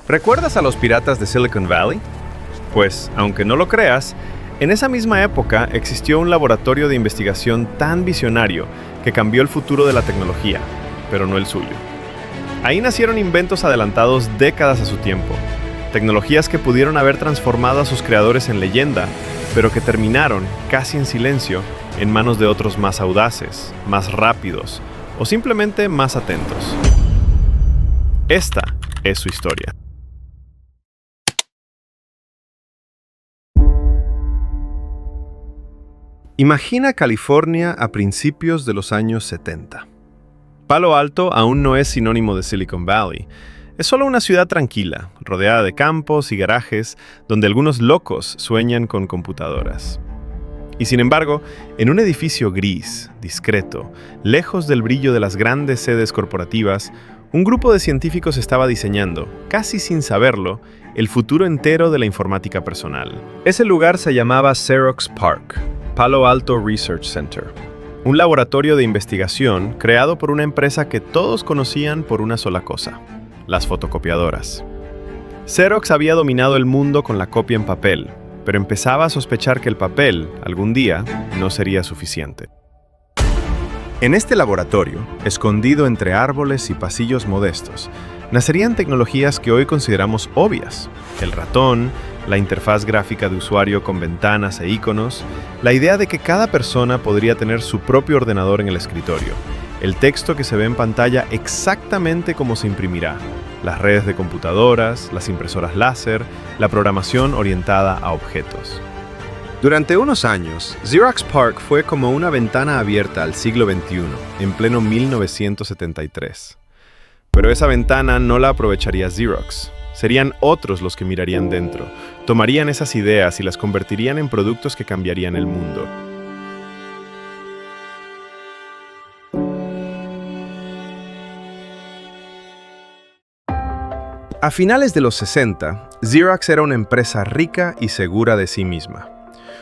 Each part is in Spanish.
¿Recuerdas a los piratas de Silicon Valley? Pues, aunque no lo creas, en esa misma época existió un laboratorio de investigación tan visionario que cambió el futuro de la tecnología, pero no el suyo. Ahí nacieron inventos adelantados décadas a su tiempo, tecnologías que pudieron haber transformado a sus creadores en leyenda, pero que terminaron, casi en silencio, en manos de otros más audaces, más rápidos o simplemente más atentos. Esta es su historia. Imagina California a principios de los años 70. Palo Alto aún no es sinónimo de Silicon Valley. Es solo una ciudad tranquila, rodeada de campos y garajes, donde algunos locos sueñan con computadoras. Y sin embargo, en un edificio gris, discreto, lejos del brillo de las grandes sedes corporativas, un grupo de científicos estaba diseñando, casi sin saberlo, el futuro entero de la informática personal. Ese lugar se llamaba Xerox PARC, Palo Alto Research Center, un laboratorio de investigación creado por una empresa que todos conocían por una sola cosa: las fotocopiadoras. Xerox había dominado el mundo con la copia en papel, pero empezaba a sospechar que el papel, algún día, no sería suficiente. En este laboratorio, escondido entre árboles y pasillos modestos, nacerían tecnologías que hoy consideramos obvias: el ratón, la interfaz gráfica de usuario con ventanas e iconos, la idea de que cada persona podría tener su propio ordenador en el escritorio, el texto que se ve en pantalla exactamente como se imprimirá, las redes de computadoras, las impresoras láser, la programación orientada a objetos. Durante unos años, Xerox PARC fue como una ventana abierta al siglo XXI, en pleno 1973. Pero esa ventana no la aprovecharía Xerox. Serían otros los que mirarían dentro, tomarían esas ideas y las convertirían en productos que cambiarían el mundo. A finales de los 60, Xerox era una empresa rica y segura de sí misma.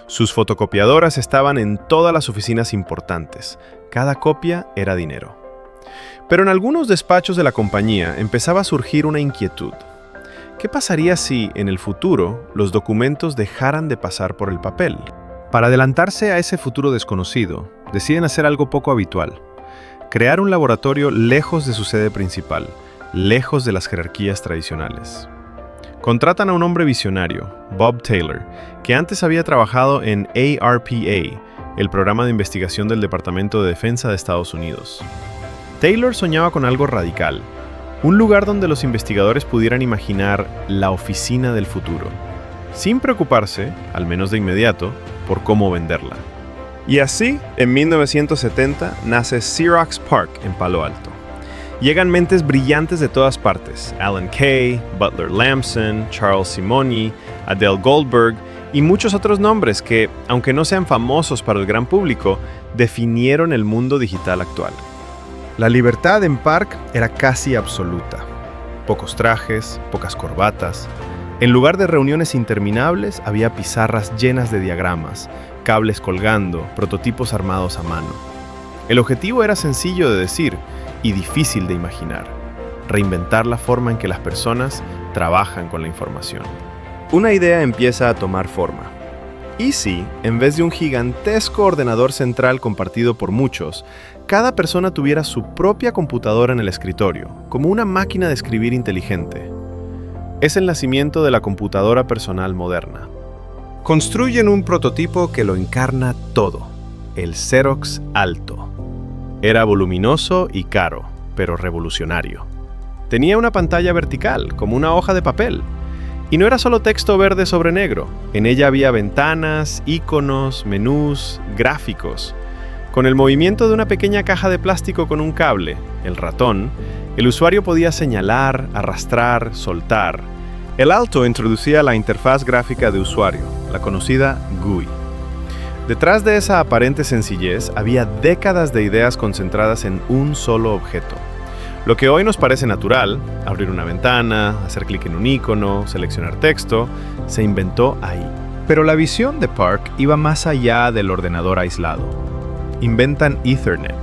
Sus fotocopiadoras estaban en todas las oficinas importantes. Cada copia era dinero. Pero en algunos despachos de la compañía empezaba a surgir una inquietud. ¿Qué pasaría si, en el futuro, los documentos dejaran de pasar por el papel? Para adelantarse a ese futuro desconocido, deciden hacer algo poco habitual: crear un laboratorio lejos de su sede principal, lejos de las jerarquías tradicionales. Contratan a un hombre visionario, Bob Taylor, que antes había trabajado en ARPA, el programa de investigación del Departamento de Defensa de Estados Unidos. Taylor soñaba con algo radical: un lugar donde los investigadores pudieran imaginar la oficina del futuro, sin preocuparse, al menos de inmediato, por cómo venderla. Y así, en 1970, nace Xerox PARC en Palo Alto. Llegan mentes brillantes de todas partes: Alan Kay, Butler Lamson, Charles Simonyi, Adele Goldberg y muchos otros nombres que, aunque no sean famosos para el gran público, definieron el mundo digital actual. La libertad en PARC era casi absoluta. Pocos trajes, pocas corbatas. En lugar de reuniones interminables, había pizarras llenas de diagramas, cables colgando, prototipos armados a mano. El objetivo era sencillo de decir y difícil de imaginar: reinventar la forma en que las personas trabajan con la información. Una idea empieza a tomar forma. ¿Y si, en vez de un gigantesco ordenador central compartido por muchos, cada persona tuviera su propia computadora en el escritorio, como una máquina de escribir inteligente? Es el nacimiento de la computadora personal moderna. Construyen un prototipo que lo encarna todo: el Xerox Alto. Era voluminoso y caro, pero revolucionario. Tenía una pantalla vertical, como una hoja de papel. Y no era solo texto verde sobre negro. En ella había ventanas, iconos, menús, gráficos. Con el movimiento de una pequeña caja de plástico con un cable, el ratón, el usuario podía señalar, arrastrar, soltar. El Alto introducía la interfaz gráfica de usuario, la conocida GUI. Detrás de esa aparente sencillez había décadas de ideas concentradas en un solo objeto. Lo que hoy nos parece natural, abrir una ventana, hacer clic en un icono, seleccionar texto, se inventó ahí. Pero la visión de PARC iba más allá del ordenador aislado. Inventan Ethernet,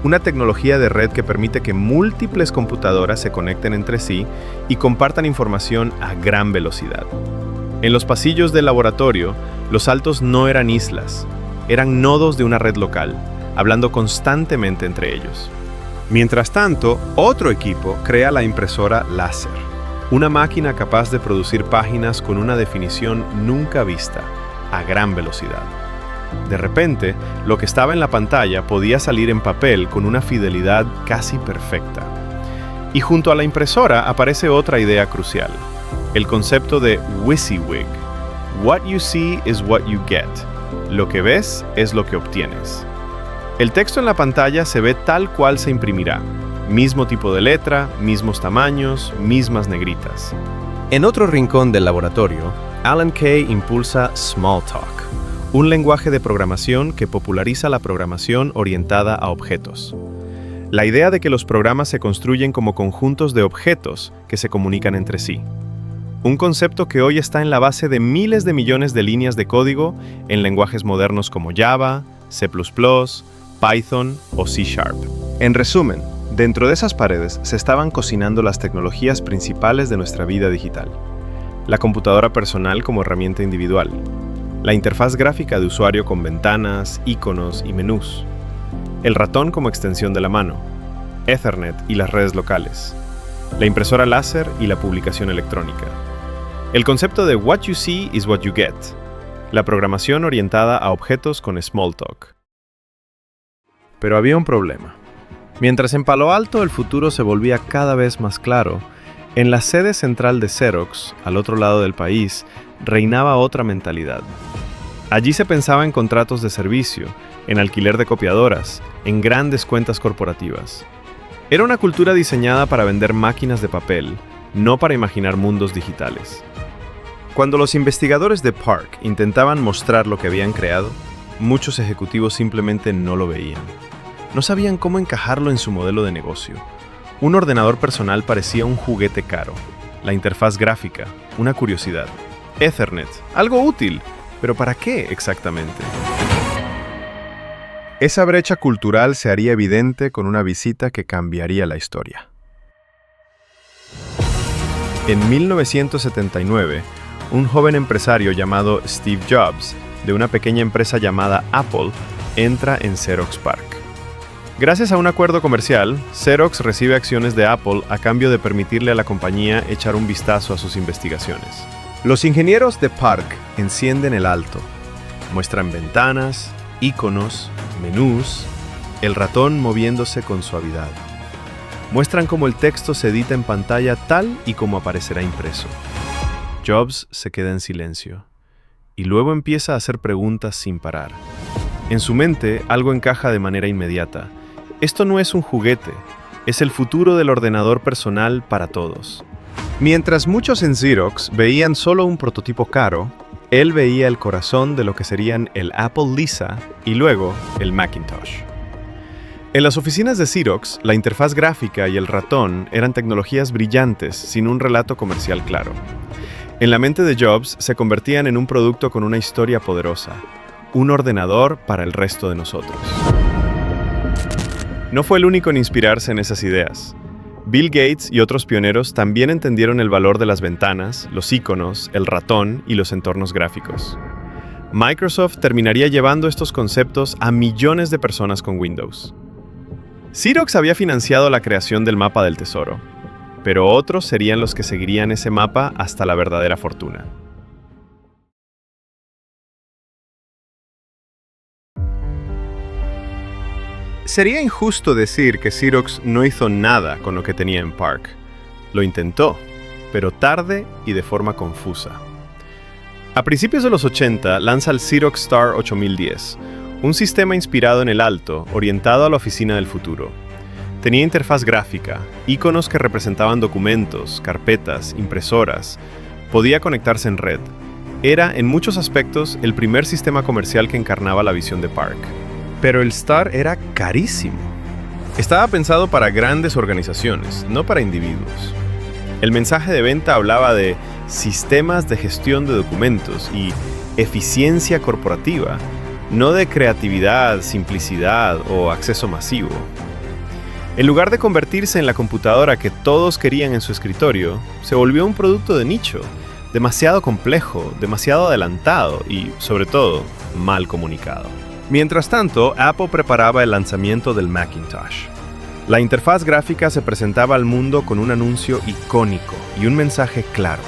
una tecnología de red que permite que múltiples computadoras se conecten entre sí y compartan información a gran velocidad. En los pasillos del laboratorio, los saltos no eran islas, eran nodos de una red local, hablando constantemente entre ellos. Mientras tanto, otro equipo crea la impresora láser, una máquina capaz de producir páginas con una definición nunca vista, a gran velocidad. De repente, lo que estaba en la pantalla podía salir en papel con una fidelidad casi perfecta. Y junto a la impresora aparece otra idea crucial, el concepto de WYSIWYG. What you see is what you get. Lo que ves es lo que obtienes. El texto en la pantalla se ve tal cual se imprimirá. Mismo tipo de letra, mismos tamaños, mismas negritas. En otro rincón del laboratorio, Alan Kay impulsa Smalltalk, un lenguaje de programación que populariza la programación orientada a objetos. La idea de que los programas se construyen como conjuntos de objetos que se comunican entre sí. Un concepto que hoy está en la base de miles de millones de líneas de código en lenguajes modernos como Java, C++, Python o C#. En resumen, dentro de esas paredes se estaban cocinando las tecnologías principales de nuestra vida digital. La computadora personal como herramienta individual, la interfaz gráfica de usuario con ventanas, iconos y menús, el ratón como extensión de la mano, Ethernet y las redes locales, la impresora láser y la publicación electrónica. El concepto de What you see is what you get, la programación orientada a objetos con Smalltalk. Pero había un problema. Mientras en Palo Alto el futuro se volvía cada vez más claro, en la sede central de Xerox, al otro lado del país, reinaba otra mentalidad. Allí se pensaba en contratos de servicio, en alquiler de copiadoras, en grandes cuentas corporativas. Era una cultura diseñada para vender máquinas de papel, no para imaginar mundos digitales. Cuando los investigadores de PARC intentaban mostrar lo que habían creado, muchos ejecutivos simplemente no lo veían. No sabían cómo encajarlo en su modelo de negocio. Un ordenador personal parecía un juguete caro. La interfaz gráfica, una curiosidad. Ethernet, algo útil, pero ¿para qué exactamente? Esa brecha cultural se haría evidente con una visita que cambiaría la historia. En 1979, un joven empresario llamado Steve Jobs, de una pequeña empresa llamada Apple, entra en Xerox PARC. Gracias a un acuerdo comercial, Xerox recibe acciones de Apple a cambio de permitirle a la compañía echar un vistazo a sus investigaciones. Los ingenieros de PARC encienden el alto, muestran ventanas, iconos, menús, el ratón moviéndose con suavidad. Muestran cómo el texto se edita en pantalla tal y como aparecerá impreso. Jobs se queda en silencio y luego empieza a hacer preguntas sin parar. En su mente, algo encaja de manera inmediata. Esto no es un juguete, es el futuro del ordenador personal para todos. Mientras muchos en Xerox veían solo un prototipo caro, él veía el corazón de lo que serían el Apple Lisa y luego el Macintosh. En las oficinas de Xerox, la interfaz gráfica y el ratón eran tecnologías brillantes sin un relato comercial claro. En la mente de Jobs se convertían en un producto con una historia poderosa, un ordenador para el resto de nosotros. No fue el único en inspirarse en esas ideas. Bill Gates y otros pioneros también entendieron el valor de las ventanas, los iconos, el ratón y los entornos gráficos. Microsoft terminaría llevando estos conceptos a millones de personas con Windows. Xerox había financiado la creación del mapa del tesoro, pero otros serían los que seguirían ese mapa hasta la verdadera fortuna. Sería injusto decir que Xerox no hizo nada con lo que tenía en PARC. Lo intentó, pero tarde y de forma confusa. A principios de los 80 lanza el Xerox Star 8010, un sistema inspirado en el Alto, orientado a la oficina del futuro. Tenía interfaz gráfica, iconos que representaban documentos, carpetas, impresoras. Podía conectarse en red. Era, en muchos aspectos, el primer sistema comercial que encarnaba la visión de PARC. Pero el Star era carísimo. Estaba pensado para grandes organizaciones, no para individuos. El mensaje de venta hablaba de sistemas de gestión de documentos y eficiencia corporativa, no de creatividad, simplicidad o acceso masivo. En lugar de convertirse en la computadora que todos querían en su escritorio, se volvió un producto de nicho, demasiado complejo, demasiado adelantado y, sobre todo, mal comunicado. Mientras tanto, Apple preparaba el lanzamiento del Macintosh. La interfaz gráfica se presentaba al mundo con un anuncio icónico y un mensaje claro: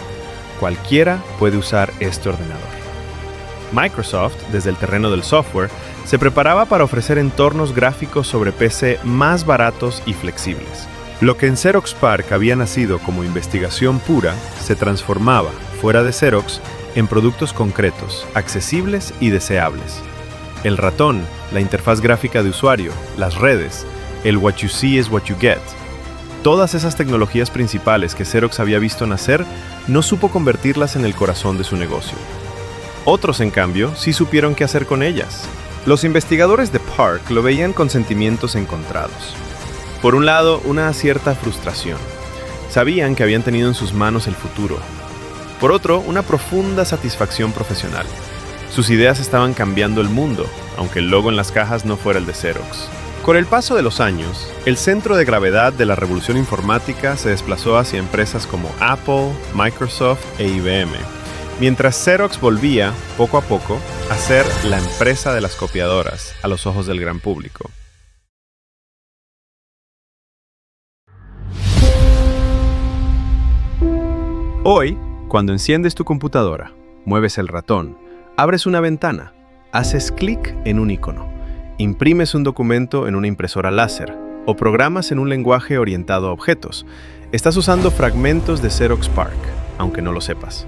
cualquiera puede usar este ordenador. Microsoft, desde el terreno del software, se preparaba para ofrecer entornos gráficos sobre PC más baratos y flexibles. Lo que en Xerox PARC había nacido como investigación pura, se transformaba, fuera de Xerox, en productos concretos, accesibles y deseables. El ratón, la interfaz gráfica de usuario, las redes, el what you see is what you get. Todas esas tecnologías principales que Xerox había visto nacer, no supo convertirlas en el corazón de su negocio. Otros, en cambio, sí supieron qué hacer con ellas. Los investigadores de PARC lo veían con sentimientos encontrados. Por un lado, una cierta frustración. Sabían que habían tenido en sus manos el futuro. Por otro, una profunda satisfacción profesional. Sus ideas estaban cambiando el mundo, aunque el logo en las cajas no fuera el de Xerox. Con el paso de los años, el centro de gravedad de la revolución informática se desplazó hacia empresas como Apple, Microsoft e IBM, mientras Xerox volvía, poco a poco, a ser la empresa de las copiadoras a los ojos del gran público. Hoy, cuando enciendes tu computadora, mueves el ratón, abres una ventana, haces clic en un icono, imprimes un documento en una impresora láser o programas en un lenguaje orientado a objetos, estás usando fragmentos de Xerox PARC, aunque no lo sepas.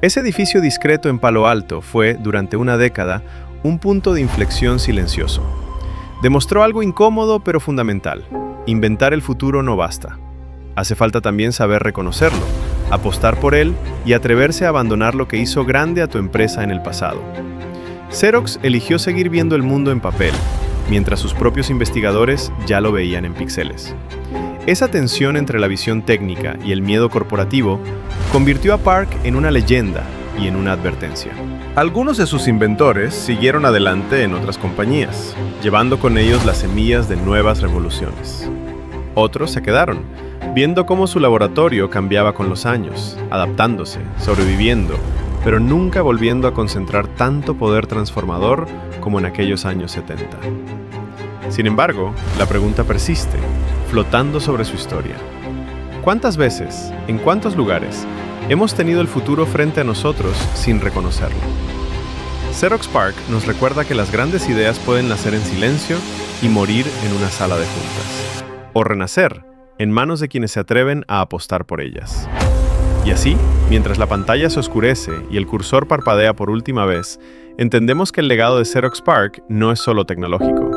Ese edificio discreto en Palo Alto fue, durante una década, un punto de inflexión silencioso. Demostró algo incómodo pero fundamental: inventar el futuro no basta. Hace falta también saber reconocerlo, apostar por él y atreverse a abandonar lo que hizo grande a tu empresa en el pasado. Xerox eligió seguir viendo el mundo en papel, mientras sus propios investigadores ya lo veían en píxeles. Esa tensión entre la visión técnica y el miedo corporativo convirtió a PARC en una leyenda y en una advertencia. Algunos de sus inventores siguieron adelante en otras compañías, llevando con ellos las semillas de nuevas revoluciones. Otros se quedaron, viendo cómo su laboratorio cambiaba con los años, adaptándose, sobreviviendo, pero nunca volviendo a concentrar tanto poder transformador como en aquellos años 70. Sin embargo, la pregunta persiste, flotando sobre su historia. ¿Cuántas veces, en cuántos lugares, hemos tenido el futuro frente a nosotros sin reconocerlo? Xerox PARC nos recuerda que las grandes ideas pueden nacer en silencio y morir en una sala de juntas, o renacer en manos de quienes se atreven a apostar por ellas. Y así, mientras la pantalla se oscurece y el cursor parpadea por última vez, entendemos que el legado de Xerox PARC no es solo tecnológico.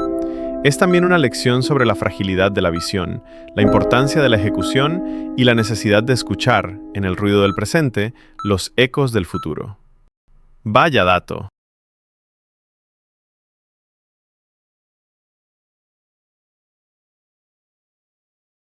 Es también una lección sobre la fragilidad de la visión, la importancia de la ejecución y la necesidad de escuchar, en el ruido del presente, los ecos del futuro. Vaya dato.